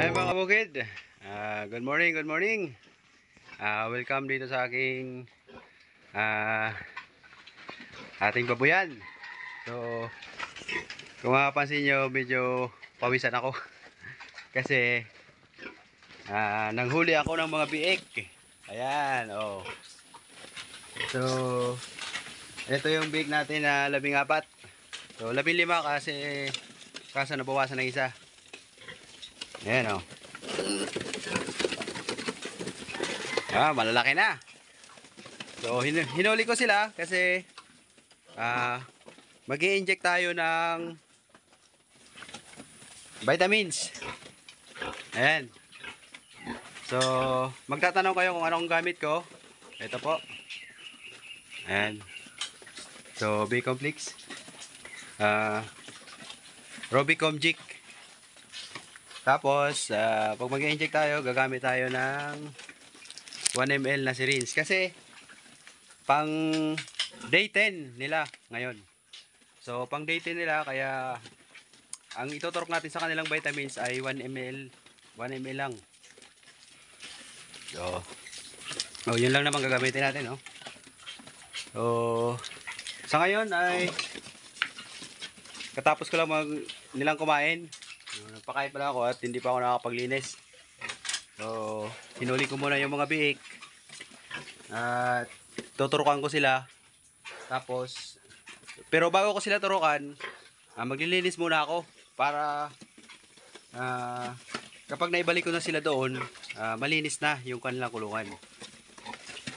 Ay mga kabukid, good morning, good morning. Welcome dito sa aking ating babuyan. So, kung mapapansin nyo, medyo pawisan ako. Kasi, nanghuli ako ng mga biik. Ayan, oh. So, ito yung biik natin na 14. So, 15 kasi, kaso nabawasan ng isa. Ayan, oh. Malalaki na. So, hinuli ko sila kasi mag-i-inject tayo ng vitamins. Ayan. So, magtatanong kayo kung anong gamit ko. Ito po. Ayan. So, B-complex. Robicom Jig. Tapos, pag mag-i-inject tayo, gagamit tayo ng 1 ml na syringe. Kasi, pang day 10 nila ngayon. So, pang day 10 nila, kaya ang ituturok natin sa kanilang vitamins ay 1 ml. 1 ml lang. So, yun lang naman gagamitin natin, no? So, sa ngayon ay katapos ko lang nilang kumain. Nagpakain pala ako at hindi pa ako nakakapaglinis. So, hinuli ko muna yung mga biik. At tuturukan ko sila. Tapos, pero bago ko sila turukan, maglilinis muna ako para kapag naibalik ko na sila doon, malinis na yung kanilang kulungan.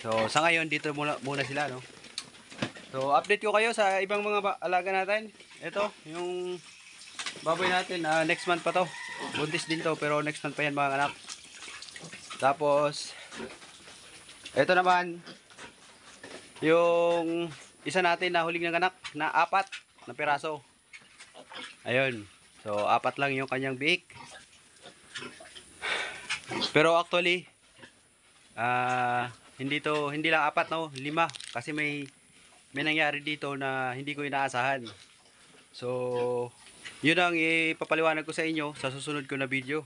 So, sa ngayon, dito muna sila, no? So, update ko kayo sa ibang mga alaga natin. Ito, yung baboy natin, next month pa to. Buntis din to, pero next month pa yan mga anak. Tapos, ito naman, yung isa natin na huling ng anak na 4 na piraso. Ayun. So, 4 lang yung kanyang biik. Pero actually, hindi lang 4, no, 5 kasi may nangyari dito na hindi ko inaasahan. So, yun ang ipapaliwanag ko sa inyo sa susunod ko na video.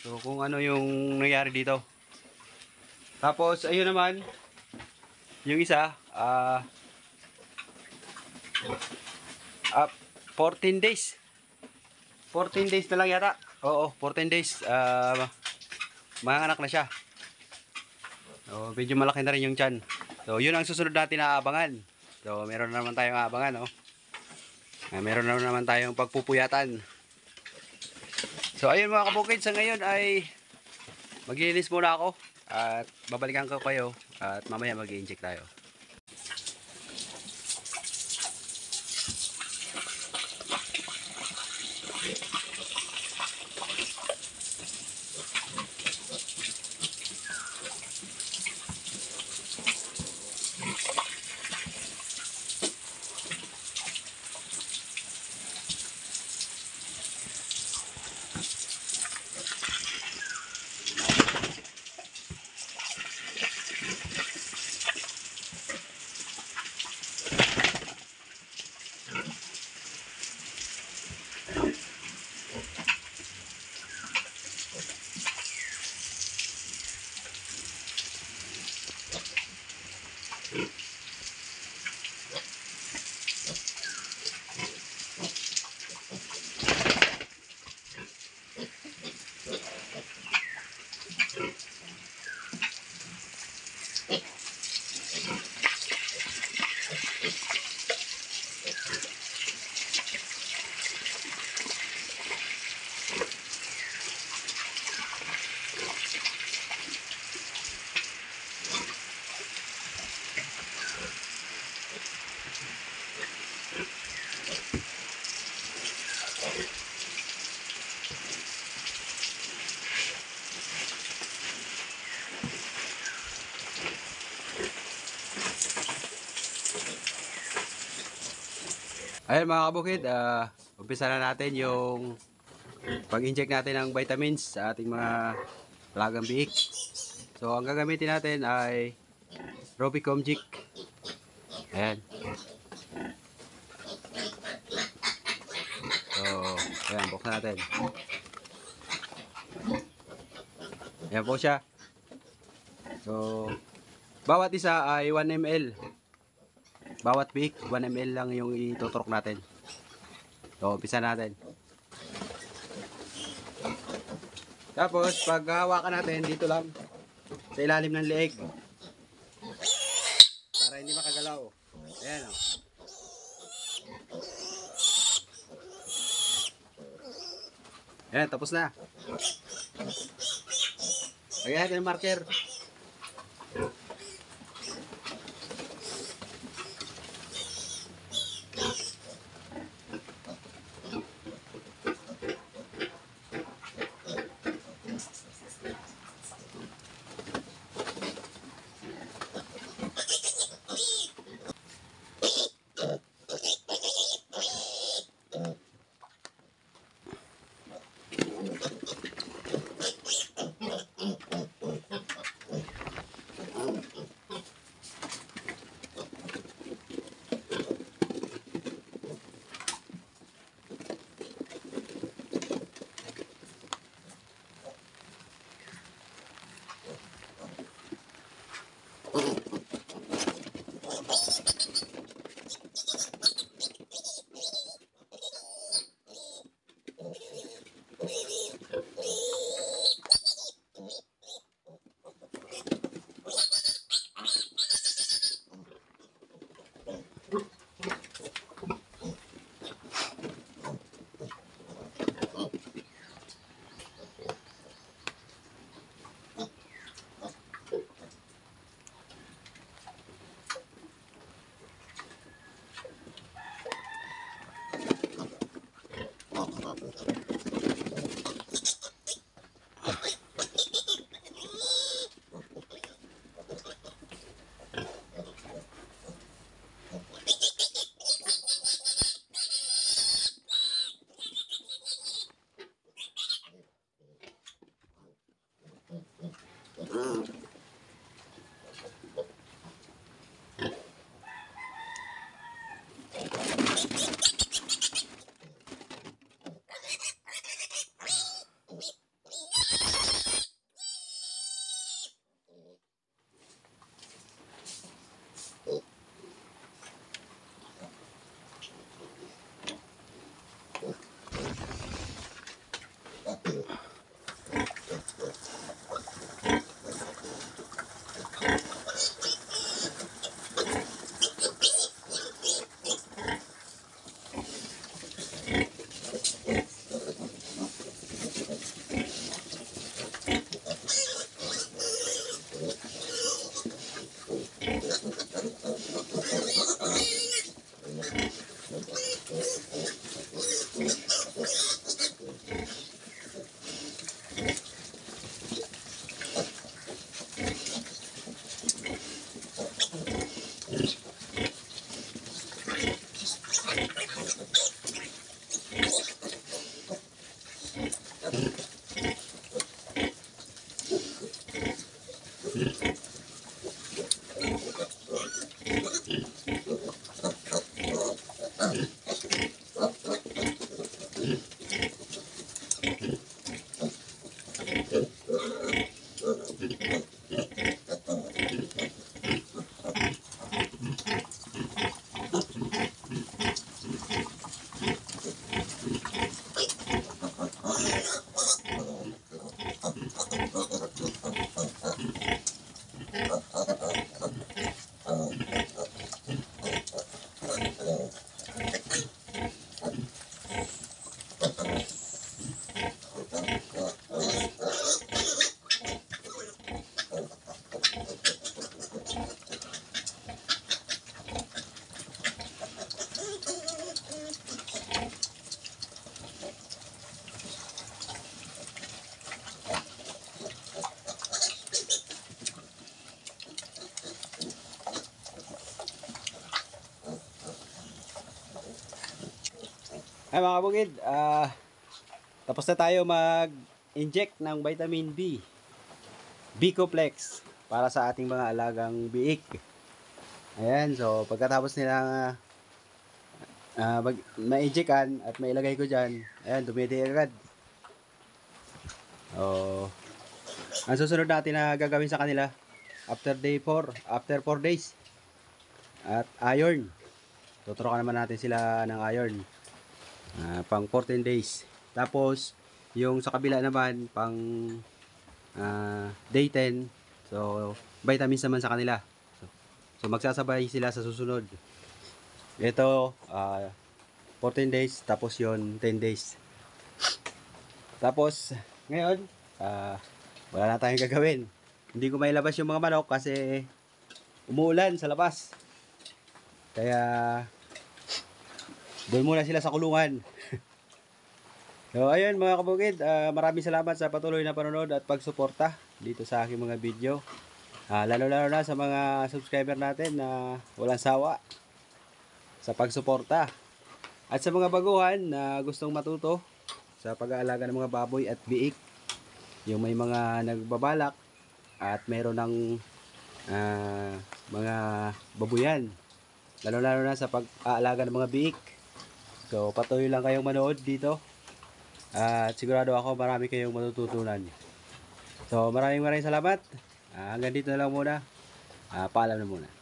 So, kung ano yung nangyari dito. Tapos, ayun naman, yung isa, 14 days. 14 days na lang yata. Oo, 14 days. Mga anak na siya. So, medyo malaki na rin yung tiyan. So, yun ang susunod natin na aabangan. So, meron na naman tayong aabangan, no? Meron na naman tayong pagpupuyatan. So, ayun mga kabukid, sa ngayon ay maglilinis muna ako. At babalikan ko kayo. At mamaya mag-i-inject tayo. Ayun mga kabukid, umpisa na natin yung pag-inject natin ng vitamins sa ating mga alagang biik. So, ang gagamitin natin ay Robicom Jig. Ayan. So, ayan, buksan natin. Ayan po siya. So, bawat isa ay 1 ml. Bawat pick, 1 ml lang yung ituturok natin. So, umpisa natin. Tapos, pag hawakan natin, dito lang. Sa ilalim ng leeg. Para hindi makagalaw. Ayan o. Ayan, tapos na. Lagyan natin yung marker. Ay mga kabukid, tapos na tayo mag-inject ng vitamin B, Bicoplex, para sa ating mga alagang biik. Ayan, so pagkatapos nila ma-injectan at mailagay ko dyan, ayan, dumidi agad. Oh, Ang susunod natin na gagawin sa kanila after 4 days at iron. Tuturukan naman natin sila ng iron. Pang 14 days. Tapos yung sa kabila naman pang day 10. So vitamins naman sa kanila. So magsasabay sila sa susunod. Ito 14 days tapos yon 10 days. Tapos ngayon wala na tayong gagawin. Hindi ko mailabas yung mga manok kasi umuulan sa labas. Kaya doon muna sila sa kulungan. So ayun mga kabukid, maraming salamat sa patuloy na panonood at pagsuporta dito sa aking mga video. Lalo-lalo na sa mga subscriber natin na walang sawa sa pagsuporta. At sa mga baguhan na gustong matuto sa pag-aalaga ng mga baboy at biik, yung may mga nagbabalak at mayroon ng mga babuyan, lalo-lalo na sa pag-aalaga ng mga biik. So patuloy lang kayong manood dito. At sigurado ako marami kayong matututunan. So maraming salamat. Hanggang dito na lang muna. Paalam na muna.